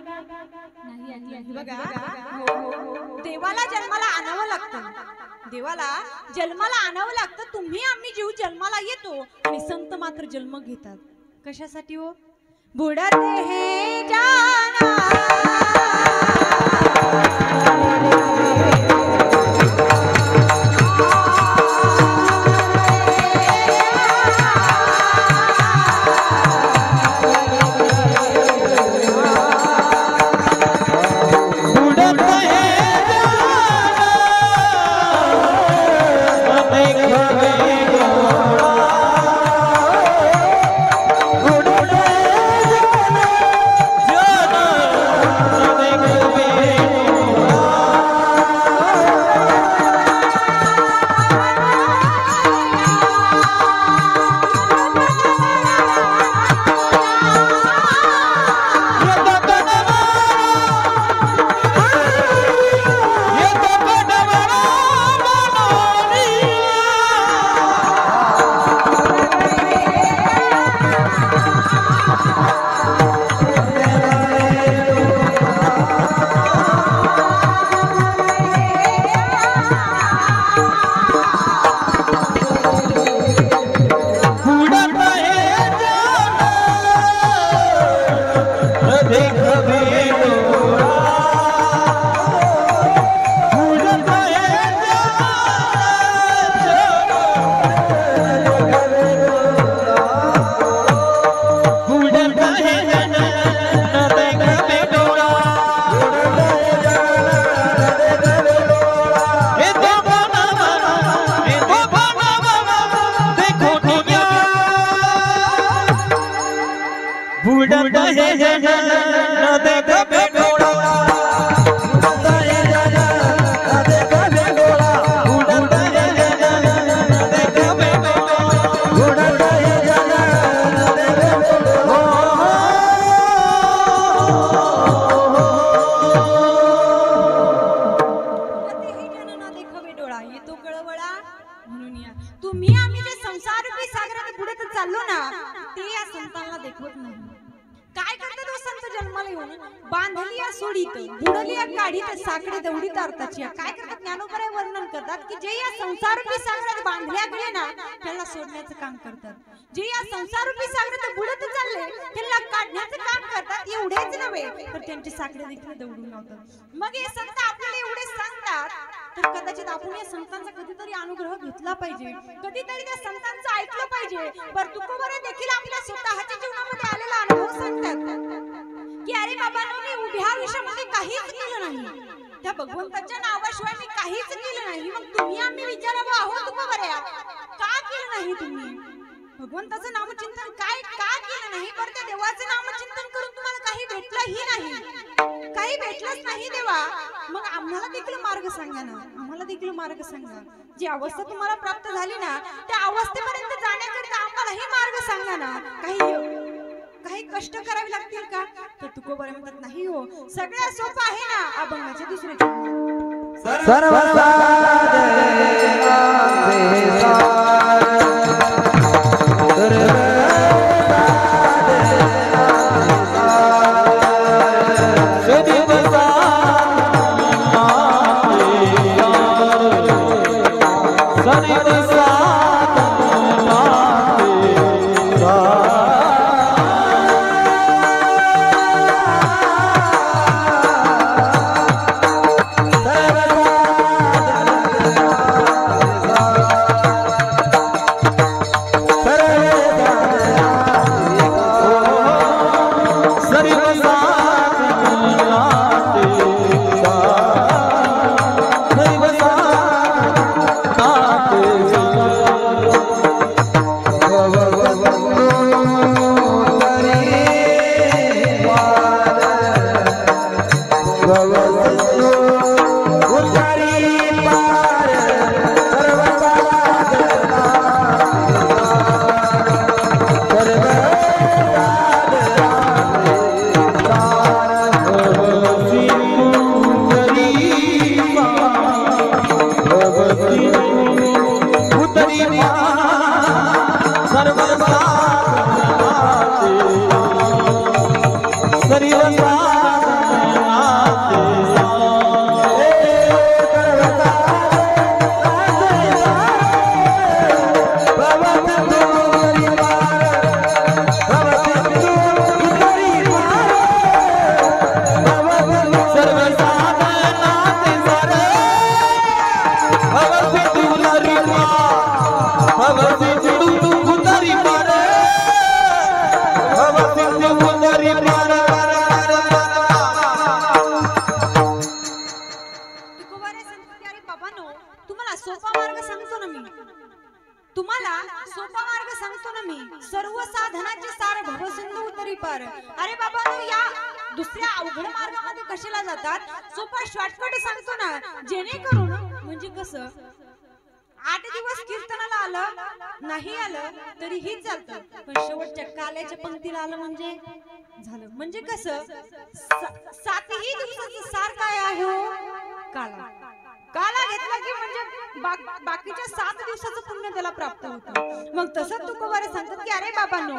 नाही आजी बघा देवाला जन्माला आणावं लागतं, देवाला जन्माला आणावं लागतं। तुम्ही आम्ही जीव जन्माला येतो आणि संत मात्र जन्म घेतात कशासाठी हो? बुडते हे जाना तुम्ही आम्ही जे संसार रूपी सागरात बुडत चाललो ना ते या संतांना देखवत नाही। काय करतात संत जन्माला येऊन? बांधली या सोडीत बुडली या काढीत साकडे दौडी तारताची। काय करतात? ज्ञानोबराय वर्णन करतात की जे या संसार रूपी सागरात बांधल्या गेले ना त्याला सोडण्याचं काम करतात। जे या संसार रूपी सागरात बुडत चालले त्याला काढण्याचं काम करतात। एवढेच नव्हे तर त्यांचे साकडे देखील दौडून लावतात। मग हे संत आपल्याला एवढे सांगतात तर कदाचित आपण या संतांचा कधीतरी अनुग्रह घेतला पाहिजे, कधीतरी त्या संतांचं ऐकलं पाहिजे। पर तुकोबराय देखील आपल्या स्वतःच्या जीवनामध्ये आलेला अनुभव सांगतात की अरे बाबांनो मी उभ्या आयुष्यामध्ये काहीच केलं नाही, त्या भगवंताच्या नावाशिवाय मी काहीच केलं नाही। मग तुम्ही आम्ही विचारावं आहो तुकोबराय का केलं नाही तुम्ही? भगवंताचं नामचिंतन काय का केलं नाही? पर त्या देवाचं नामचिंतन करून तुम्हाला काही भेटलंही नाही, काही भेटलंच नाही देवा। मग आम्हाला देखील मार्ग सांगा ना, आम्हाला देखील मार्ग सांगा। जी अवस्था तुम्हाला प्राप्त झाली ना त्या अवस्थेपर्यंत जाण्याकरिता आम्हालाही मार्ग सांगा ना। काही कष्ट करावे लागतील का? तर तुकोबराय म्हणतात नाही हो, सगळ्यात सोपं आहे ना अभंगाचे दुसरे सांगतो ना मी, सर्व साधनाचे सार भवसिंधू उतरी पार. अरे बाबा या दुसऱ्या अवघड मार्गामध्ये कशाला जातात, सोपा शॉर्टकट सांगतो ना, जेणेकरून म्हणजे कसं 8 दिवस कीर्तनाला आलं नाही आलं तरीही चालतं, पण शेवटच्या काल्याच्या पंक्तीला आलं म्हणजे झालं. म्हणजे कसं 7ही दिवसाचं सार काय आहे हो, काला. काला घेतला की म्हणजे बाकीच्या 7 दिवसाचं पुण्य त्याला प्राप्त होतं. मग तसं तुकोबारे सांगतात की अरे बाबांनो,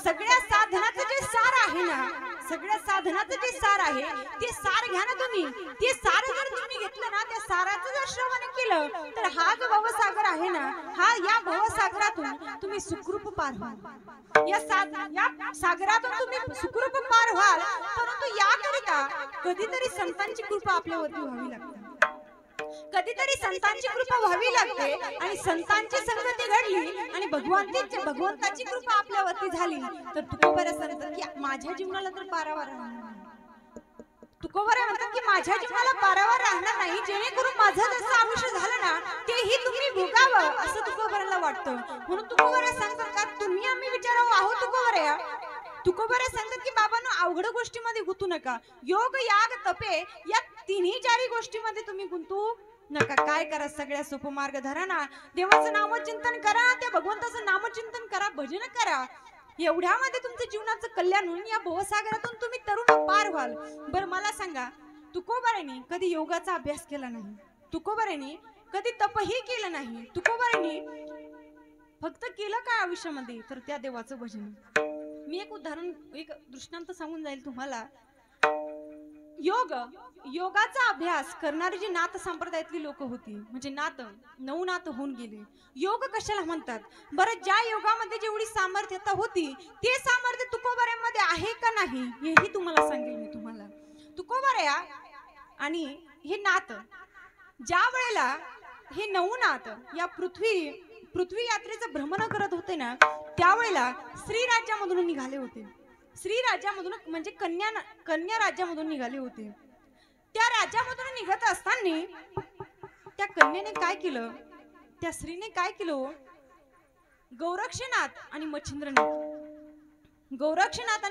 सगळ्या साधनाचं जे सार आहे ना, सगळ्या साधनाचं जे सार आहे ते सार घ्या ना तुम्ही. ते सार जर तुम्ही घेतलं ना, त्या साराचं जर श्रवण केलं तर हा जो भवसागर आहे ना, हा या भवसागरातून तुम्ही सुखरूप पार व्हाल. या सागरातून तुम्ही सुखरूप पार व्हाल. परंतु याकरिता कधीतरी संतांची कृपा आपल्यावरती व्हावी लागते, कधीतरी संतांची कृपा व्हावी लागते. आणि संतांची संगती घडली आणि भगवंताची कृपा आपल्यावरती झाली तर तुकोबारे सांगतात की माझ्या जीवनाला तर पारावार राहणार नाही. तुकोबारे म्हणतात की माझ्या जीवनाला पारावार राहणार नाही, जेणेकरून माझं जसं आयुष्य झालं ना तेही तुम्ही भोगावं असं तुकोबाराला वाटतं. म्हणून तुकोबारे सांगतात का तुम्ही आम्ही विचारावं आहो तुकोबारे. तुकोबारे सांगतात की बाबांनो, अवघड गोष्टीमध्ये गुंतू नका. योग याग तपे या तिन्ही चारी गोष्टीमध्ये तुम्ही गुंतू नका. काय करा, सगळ्या सोपं मार्ग धरा ना, देवाचं नामचिंतन करा, त्या भगवंताचं नामचिंतन करा, भजन करा. एवढ्यामध्ये तुमच्या जीवनाचं कल्याण होऊन या भवसागरातून तुम्ही तरुण पार व्हाल. बरं मला सांगा, तुकोबारांनी कधी योगाचा अभ्यास केला नाही, तुकोबारांनी कधी तपही केलं नाही, तुकोबारांनी फक्त केलं काय आयुष्यामध्ये तर त्या देवाचं भजन. मी एक उदाहरण, एक दृष्टांत सांगून जाईल तुम्हाला. योगाचा अभ्यास करणारी जी नाथ संप्रदायातली लोक होती, म्हणजे नवनाथ होऊन गेले. योग कशाला म्हणतात बरं, ज्या योगामध्ये जेवढी सामर्थ्यता होती ते सामर्थ्य तुकोबाऱ्यामध्ये आहे का नाही हेही तुम्हाला सांगेल मी तुम्हाला. तुकोबाऱ्या आणि हे नाथ ज्या वेळेला हे नवनाथ या पृथ्वी यात्रेचं भ्रमण करत होते ना, त्यावेळेला श्री राज्यामधून निघाले होते. श्री राज्यामधून म्हणजे कन्या राज्यामधून निघाले होते. त्या राज्यामधून निघत असताना त्या कन्याने काय केलं, त्या स्त्रीने काय केलं, गोरक्षनाथ आणि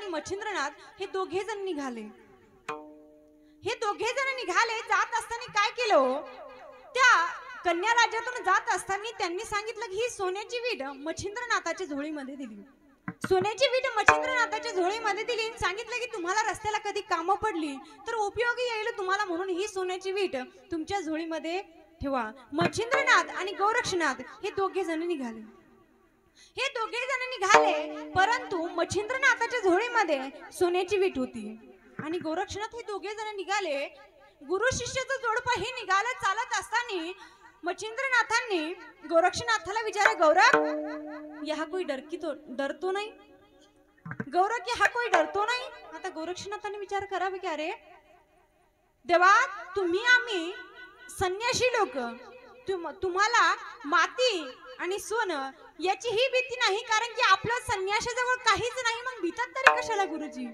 मच्छिंद्रनाथ हे दोघे जण निघाले. जात असताना काय केलं, त्या कन्या राज्यातून जात असताना त्यांनी सांगितलं की ही सोन्याची वीट मच्छिंद्रनाथाच्या झोळीमध्ये दिली. सोन्याची वीट मच्छिंद्रनाथाच्या झोळीमध्ये दिली. सांगितलं की तुम्हाला रस्त्याला कधी कामं पडली तर उपयोगी येईल तुम्हाला, म्हणून ही सोन्याची वीट तुमच्या झोळीमध्ये ठेवा. मच्छिंद्रनाथ आणि गोरक्षनाथ हे दोघे जण निघाले. परंतु मच्छिंद्रनाथाच्या झोळीमध्ये सोन्याची वीट होती आणि गोरक्षनाथ हे दोघे जण निघाले. गुरु शिष्याचं जोडपं हे निघालं. चालत असताना मच्छिंद्रनाथांनी गोरक्षनाथाला विचारा, गौरख यहा कोई डरतो नाही, गौरख यहा कोई डरतो नाही. आता गोरक्षनाथांनी विचार करावे की अरे देवा, तुम्ही आम्ही संन्याशी लोक, तुम्हाला माती आणि सोनं याचीही भीती नाही, कारण की आपलं संन्याशाजवळ काहीच नाही. मग भीतात तरी कशाला गुरुजी,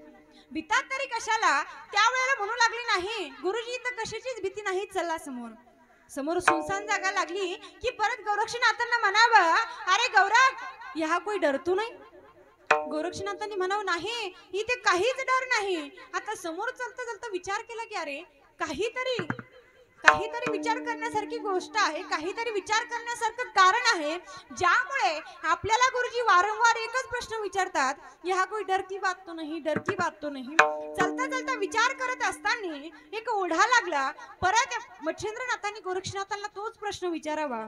भीतात तरी कशाला. त्यावेळेला म्हणू लागली नाही गुरुजी तर कशाचीच भीती नाही, चला समोर सुनसान जागा लागली की परत गोरक्षनाथांना म्हणावं, अरे गौरख यहा कोई डरतो नाही. गोरक्षनाथांनी म्हणावं नाही इथे काहीच डर नाही. आता समोर चालता विचार केला की अरे काहीतरी विचार करण्यासारखी गोष्ट आहे, काहीतरी विचार करण्यासारखं कारण आहे, ज्यामुळे आपल्याला गुरुजी वारंवार एकच प्रश्न विचारतात, यहा कोई डर की बात तो नाही, डर की बात तो नाही. चालता विचार करत असताना एक ओढा लागला. परत मच्छिंद्रनाथांनी गोरक्षनाथांना तोच प्रश्न विचारावा.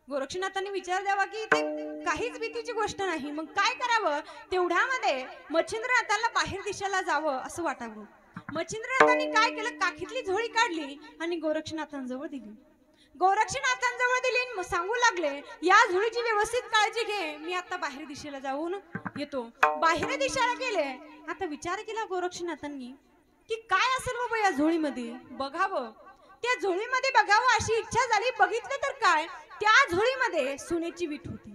गोरक्षनाथांनी विचार द्यावा की इथे काहीच भीतीची गोष्ट नाही. मग काय करावं, तेवढ्यामध्ये मच्छिंद्रनाथांना बाहेर दिशेला जावं असं वाटावं. मच्छिंद्रनाथांनी काय केलं, काखीतली झोळी काढली आणि गोरक्षनाथांजवळ दिली. सांगू लागले, या झोळीची व्यवस्थित काळजी घे, मी आता बाहेर दिशेला जाऊन येतो. बाहेर दिशेला गेले. आता विचार केला गोरक्षनाथांनी की काय असेल बाबा या झोळीमध्ये, बघावं, त्या झोळीमध्ये बघावं अशी इच्छा झाली. बघितलं तर काय, त्या झोळीमध्ये सोन्याची वीट होती.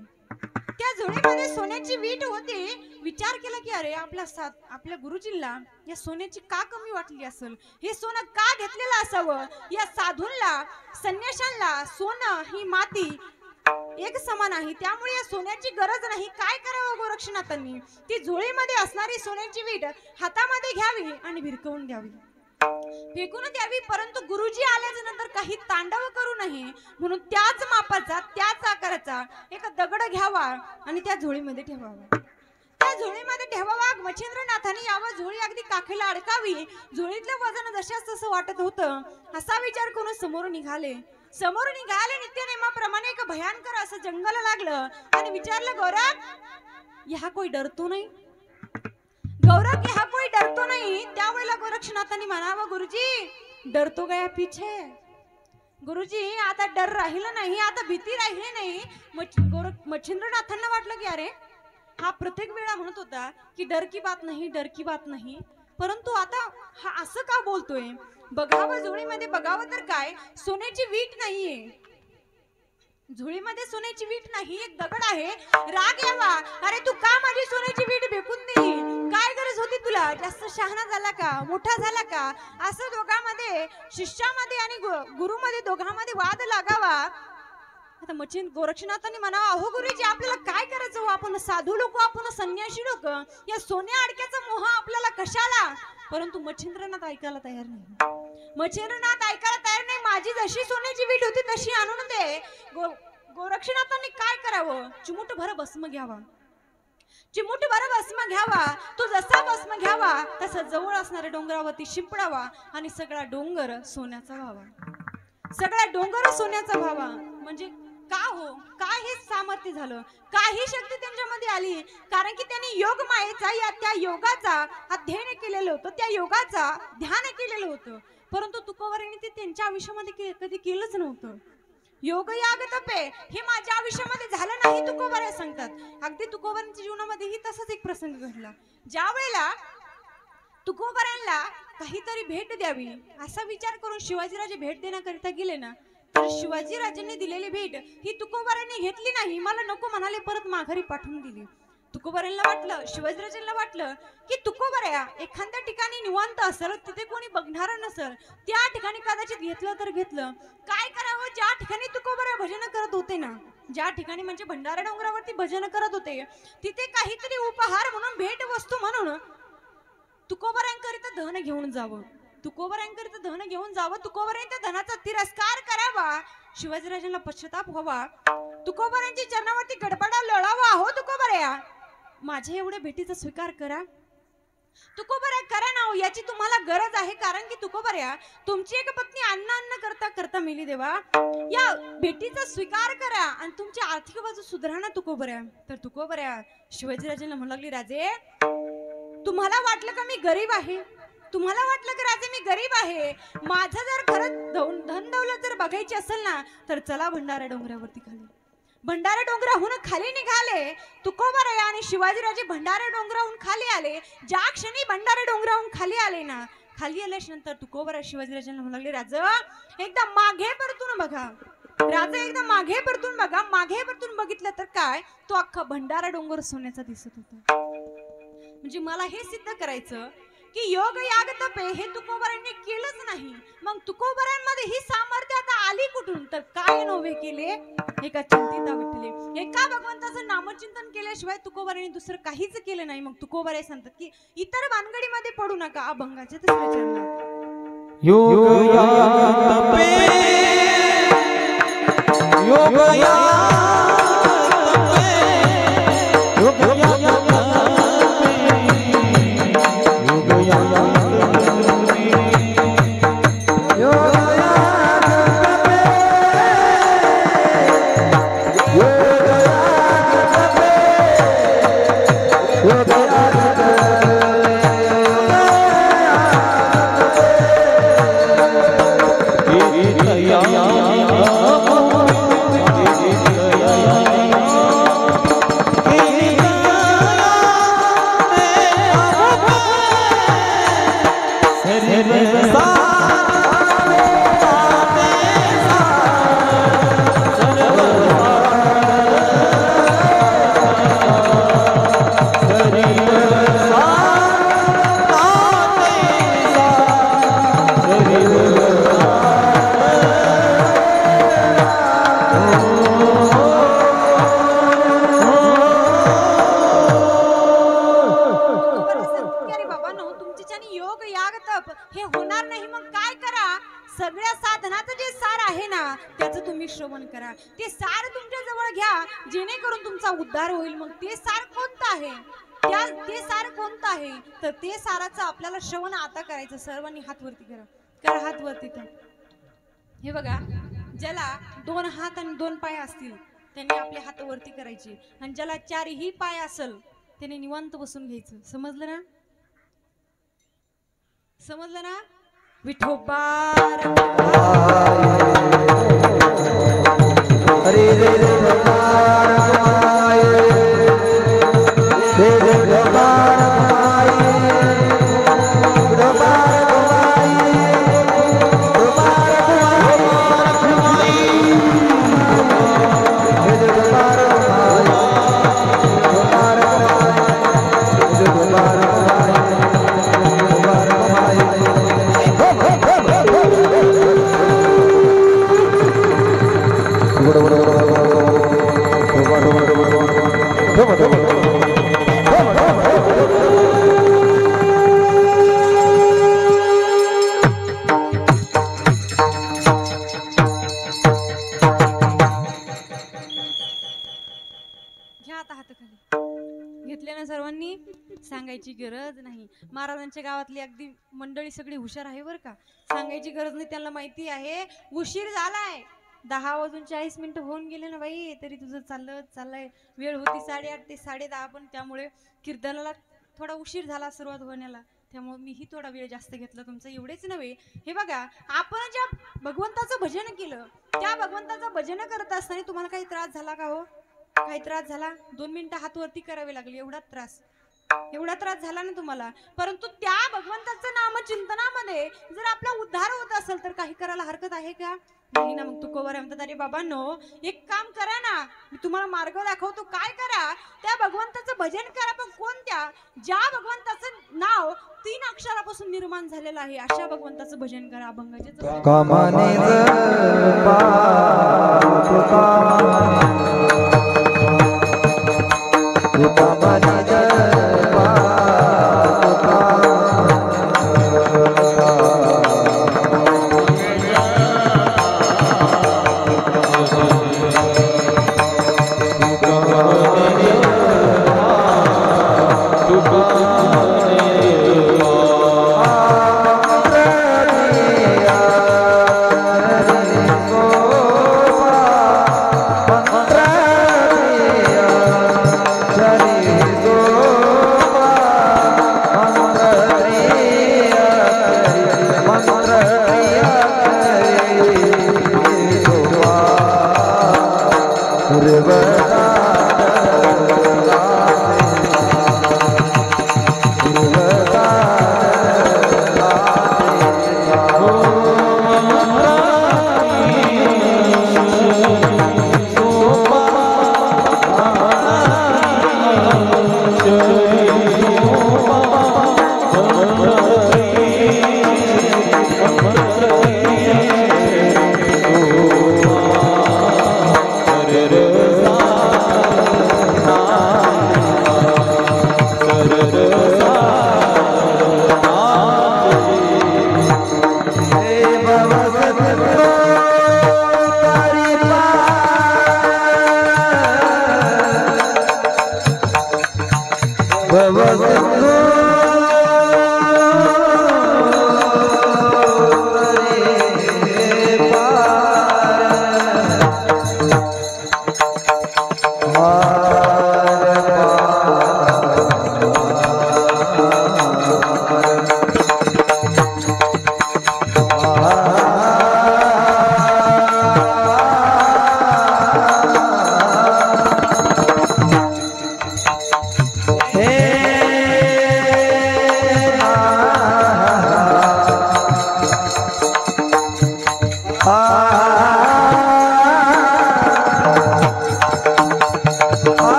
विचार केला की अरे आपल्या गुरुजींना या सोन्याची का कमी वाटली असेल, हे सोनं का घेतलेलं असावं. या साधूंना संन्याशांना सोनं ही माती एक समान आहे, त्यामुळे या सोन्याची गरज नाही. काय करावं गोरक्षनाथांनी? ती झोळीमध्ये असणारी सोन्याची वीट हातामध्ये घ्यावी आणि भिरकवून द्यावी, फेकून द्यावी. परंतु गुरुजी आल्याच्या नंतर काही तांडव करू नये म्हणून त्याच मापाचा त्याच आकाराचा एक दगड घ्यावा आणि त्या झोळीमध्ये ठेवावा. त्या झोळीमध्ये ठेवावा. मच्छिंद्रनाथांनी यावं झोळी अगदी काखेला अडकावी. झोळीतलं वजन जशास तसं वाटत होतं. असा विचार करून समोर निघाले. नित्यनेमाप्रमाणे एक भयंकर असं जंगल लागलं आणि विचारलं, गौरव यहाँ कोई डरतो नाही? गौरव यहाँ कोई डरतो नहीं? त्यावेळेला गोरक्षनाथांनी म्हणावं, गुरुजी डर तो गया पीछे. गुरुजी आता डर राहिला नाही, आता भीती राहिली नाही. मच्छिंद्रनाथांना वाटलं की अरे हा प्रत्येक वेळा म्हणत होता की डर की बात नाही, डर की बात नाही, परंतु आता हा असं का बोलतोय? बघावं झोळीमध्ये, बघावं तर काय, सोन्याची वीट नाहीये. झोळीमध्ये सोन्याची वीट नाही, एक दगड आहे. राग यावा, अरे तू का माझी सोन्याची वीट फेकून दिली? काय गरज होती तुला? जास्त शहाणा झाला का? मोठा झाला का? असं दोघांमध्ये, शिष्यामध्ये आणि गुरुमध्ये दोघांमध्ये वाद लागावा. आता गोरक्षनाथांनी म्हणावं, अहो गुरुजी आपल्याला काय करायचं हो? आपण साधू लोक, आपण संन्यासी लोक, या सोन्या अडक्याचा मोह आपल्याला कशाला? परंतु मच्छिंद्रनाथ ऐकायला तयार नाही. मच्छिंद्रनाथ ऐकायला तयार नाही. माझी जशी सोन्याची वीट होती तशी आणून दे. गोरक्षनाथांनी काय करावं? चिमूटभर भस्म घ्यावा. चिमूटभर भस्म घ्यावा. तो जसा भस्म घ्यावा तसा जवळ असणाऱ्या डोंगरावरती शिंपडावा आणि सगळा डोंगर सोन्याचा व्हावा. सगळा डोंगर सोन्याचा व्हावा. म्हणजे का हो, काय हे सामर्थ्य झालं? काही शक्ती त्यांच्यामध्ये आली, कारण की त्यांनी योग मायेचा या त्या योगाचा अध्ययन केलेलं होतं, त्या योगाचा ध्यान केलेलं होतं. परंतु तुकोबारायांनी ते त्यांच्या आयुष्यामध्ये कधी केलंच नव्हतं. योग याग तपे हे माझ्या आयुष्यामध्ये झालं नाही, तुकोबाराय सांगतात. अगदी तुकोबारांच्या जीवनामध्येही तसाच एक प्रसंग घडला. ज्या वेळेला तुकोबारांना काहीतरी भेट द्यावी असा विचार करून शिवाजीराजे भेट देण्याकरिता गेले ना, तर शिवाजीराजांनी दिलेली भेट ही तुकोबारांनी घेतली नाही. मला नको म्हणाले, परत माघारी पाठवून दिली. तुकोबारांना वाटलं, शिवाजीराजांना वाटलं की तुकोबाराया एखाद्या ठिकाणी निवांत असेल, तिथे कोणी बघणार नसेल, त्या ठिकाणी कदाचित घेतलं तर घेतलं. काय करावं? ज्या ठिकाणी तुकोबाराया भजन करत होते ना, ज्या ठिकाणी म्हणजे भंडारा डोंगरावरती भजन करत होते, तिथे काहीतरी उपहार म्हणून, भेट वस्तू म्हणून तुकोबारायांकरिता धन घेऊन जावं. तुकोबारायांकरिता धन घेऊन जावं. तुकोबारायांनी त्या धनाचा तिरस्कार करावा. शिवाजीराजांना पश्चाताप व्हावा. तुकोबारायांच्या चरणावरती गडबडा लोळावा, हो तुकोबाराया माझ्या एवढ्या भेटीचा स्वीकार करा. तुकोबाराया करा ना, याची तुम्हाला गरज आहे. कारण की तुकोबाराया तुमची एक पत्नी अन्न करता करता मेली देवा. या भेटीचा स्वीकार करा आणि तुमची आर्थिक बाजू सुधारा ना तुकोबाराया. तर तुकोबाराया शिवाजीराजांना म्हणू लागली, राजे तुम्हाला वाटलं का मी गरीब आहे? तुम्हाला वाटलं की राजे मी गरीब आहे? माझं जर खरंच धन दौलत जर बघायची असेल ना, तर चला भंडारा डोंगरावरती खाली. भंडारा डोंगराहून खाली निघाले तुकोबाराया आणि शिवाजीराजे भंडारा डोंगराहून खाली आले. ज्या क्षणी भंडारा डोंगराहून खाली आले ना, खाली आल्याच्या नंतर तुकोबाराया शिवाजीराजांना म्हणू लागले, राजा एकदा मागे परतून बघा. राजा एकदा मागे परतून बघा. मागे परतून बघितलं तर काय, तो अख्खा भंडारा डोंगर सोन्याचा दिसत होता. म्हणजे मला हे सिद्ध करायचं की योग याग तपे हे तुकोबारायांनी केलंच नाही. मग तुकोबारायांमध्ये ही सामर्थ्य आता आली कुठून? तर काय नव्हे केले, एका चिंतिता विठले, एका भगवंताचं नामचिंतन केल्याशिवाय तुकोबारायांनी दुसरं काहीच केलं नाही. मग तुकोबाराय सांगतात की इतर भानगडीमध्ये पडू नका. अभंगाच्या 3ऱ्या चरणात योग याग तपे योग Oh जप हे होणार नाही, मग काय करा, सगळ्या साधनाचं जे सार आहे ना त्याचं तुम्ही श्रवण करा. ते सार तुमच्या जवळ घ्या जेणेकरून तुमचा उद्धार होईल. मग ते सार कोणतं आहे, ते सार कोणतं आहे, तर ते साराचं आपल्याला श्रवण आता करायचं. सर्वांनी हात वरती करा, करा हात वरती. तर हे बघा, ज्याला 2 हात आणि 2 पाय असतील त्यांनी आपले हात वरती करायचे, आणि ज्याला 4ही पाय असेल त्याने निवांत बसून घ्यायचं. समजलं ना, समजलं ना. विठोबा हरे रे सर्वांनी सांगायची गरज नाही. महाराजांच्या गावातली अगदी मंडळी सगळी हुशार आहे बरं का, सांगायची गरज नाही, त्यांना माहिती आहे. उशीर झालाय, 10:40 होऊन गेले ना बाई, तरी तुझं चाललंय. वेळ होती 8:30 ते 10:30, पण त्यामुळे कीर्तनाला थोडा उशीर झाला सुरुवात होण्याला, त्यामुळे मीही थोडा वेळ जास्त घेतला तुमचं. एवढेच नव्हे, हे बघा, आपण ज्या भगवंताचं भजन केलं त्या भगवंताचं भजन करत असताना तुम्हाला काही त्रास झाला का हो? काही त्रास झाला? 2 मिनिटं हात वरती करावे लागले, एवढा त्रास झाला ना तुम्हाला. परंतु त्या भगवंताचं नामचिंतनामध्ये जर आपला उद्धार होत असेल तर काही करायला हरकत आहे का? नाही ना. मग तुकोबार म्हणतात, अरे बाबांनो, एक काम करा ना, मी तुम्हाला मार्ग दाखवतो. काय करा, त्या भगवंताचं भजन करा, पण कोणत्या, ज्या भगवंताचं नाव 3 अक्षरापासून निर्माण झालेलं आहे अशा भगवंताचं भजन करा. अभंगाचे Contra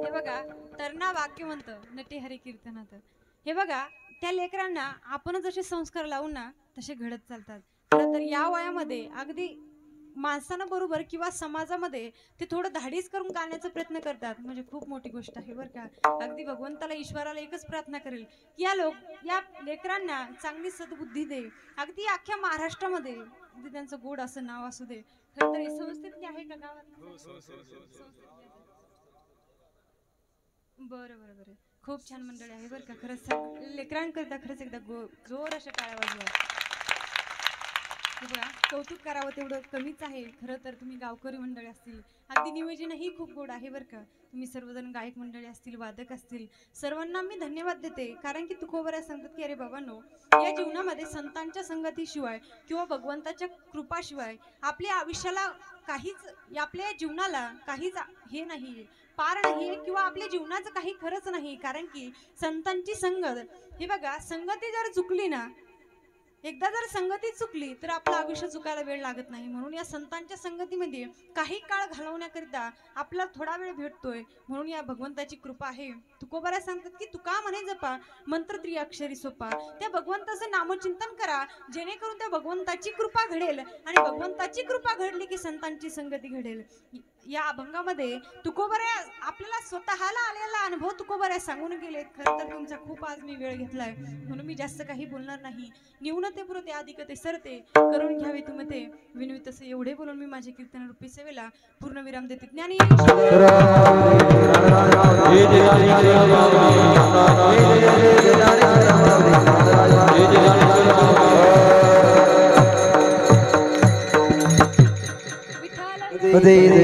हे बघा तरणा वाक्य म्हणतं नटे हरी कीर्तनात. हे बघा त्या लेकरांना आपण जसे संस्कार लावून ना तसे घडत चालतात. खरं तर या वयामध्ये अगदी माणसानं बरोबर किंवा समाजामध्ये ते थोडं धाडीच करून गाण्याचा प्रयत्न करतात म्हणजे खूप मोठी गोष्ट आहे बरं का. अगदी भगवंताला ईश्वराला एकच प्रार्थना करेल की या लेकरांना चांगली सद्बुद्धी दे. अगदी अख्ख्या महाराष्ट्रामध्ये त्यांचं गोड असं नाव असू दे. खरं तर संस्थेतली आहे का गावात? बरं बरं बरं खूप छान मंडळी आहे बरं का. खरंच लेकरांकरता खरंच एकदा जोर अशा टाळ्या वाजवा. बघा कौतुक करावं तेवढं कमीच आहे. खरं तर तुम्ही गावकरी मंडळी असतील अगदी नियोजनही खूप गोड आहे बरं का. तुम्ही सर्वजण गायक मंडळी असतील वादक असतील सर्वांना मी धन्यवाद देते. कारण की तुकोबऱ्या सांगतात की अरे बाबांनो या जीवनामध्ये संतांच्या संगतीशिवाय किंवा भगवंताच्या कृपाशिवाय आपल्या आयुष्याला काहीच आपल्या जीवनाला काहीच हे नाही पार नाही किंवा आपल्या जीवनाचं काही खरंच नाही. कारण की संतांची संगत हे बघा संगती जर चुकली ना एकदा जर संगती चुकली तर आपलं आयुष्य चुकायला वेळ लागत नाही. म्हणून या संतांच्या संगतीमध्ये काही काळ घालवण्याकरिता आपला थोडा वेळ भेटतोय. म्हणून या भगवंताची कृपा आहे. तुकोबऱ्या सांगतात की तुका म्हणे जपा मंत्र त्रिअक्षरी सोपा. त्या भगवंताचं नामचिंतन करा जेणेकरून त्या भगवंताची कृपा घडेल आणि भगवंताची कृपा घडली की संतांची संगती घडेल. या अभंगामध्ये तुकोबऱ्या आपल्याला स्वतःला आलेला अनुभव तुकोबऱ्या सांगून गेले. खरं तर तुमचा खूप आज मी वेळ घेतलाय म्हणून मी जास्त काही बोलणार नाही. निवून पुरते पुरते अधिक ते सरते करून घ्यावे तुमते विनवी तसे एवढे बोलून मी माझे कीर्तन रूपी सेवेला पूर्ण विराम देते ज्ञानी विठ्ठल